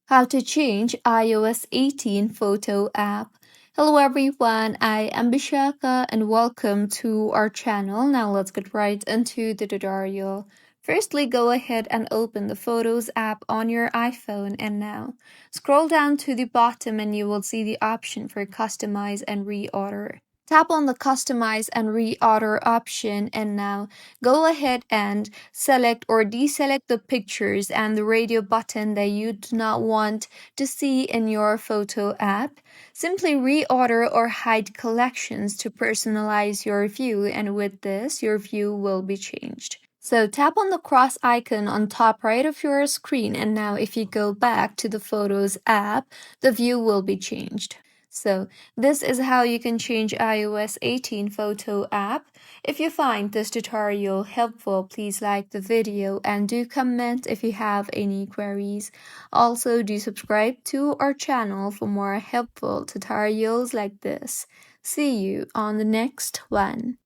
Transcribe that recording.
How to change iOS 18 photo app. Hello everyone, I am Bishaka and welcome to our channel. Now let's get right into the tutorial. Firstly, go ahead and open the Photos app on your iPhone and now scroll down to the bottom and you will see the option for Customize and Reorder. Tap on the Customize and Reorder option and now go ahead and select or deselect the pictures and the radio button that you do not want to see in your photo app. Simply reorder or hide collections to personalize your view, and with this, your view will be changed. So tap on the cross icon on top right of your screen, and now if you go back to the Photos app, the view will be changed. So this is how you can change iOS 18 photo app. If you find this tutorial helpful, please like the video and do comment if you have any queries. Also, do subscribe to our channel for more helpful tutorials like this. See you on the next one.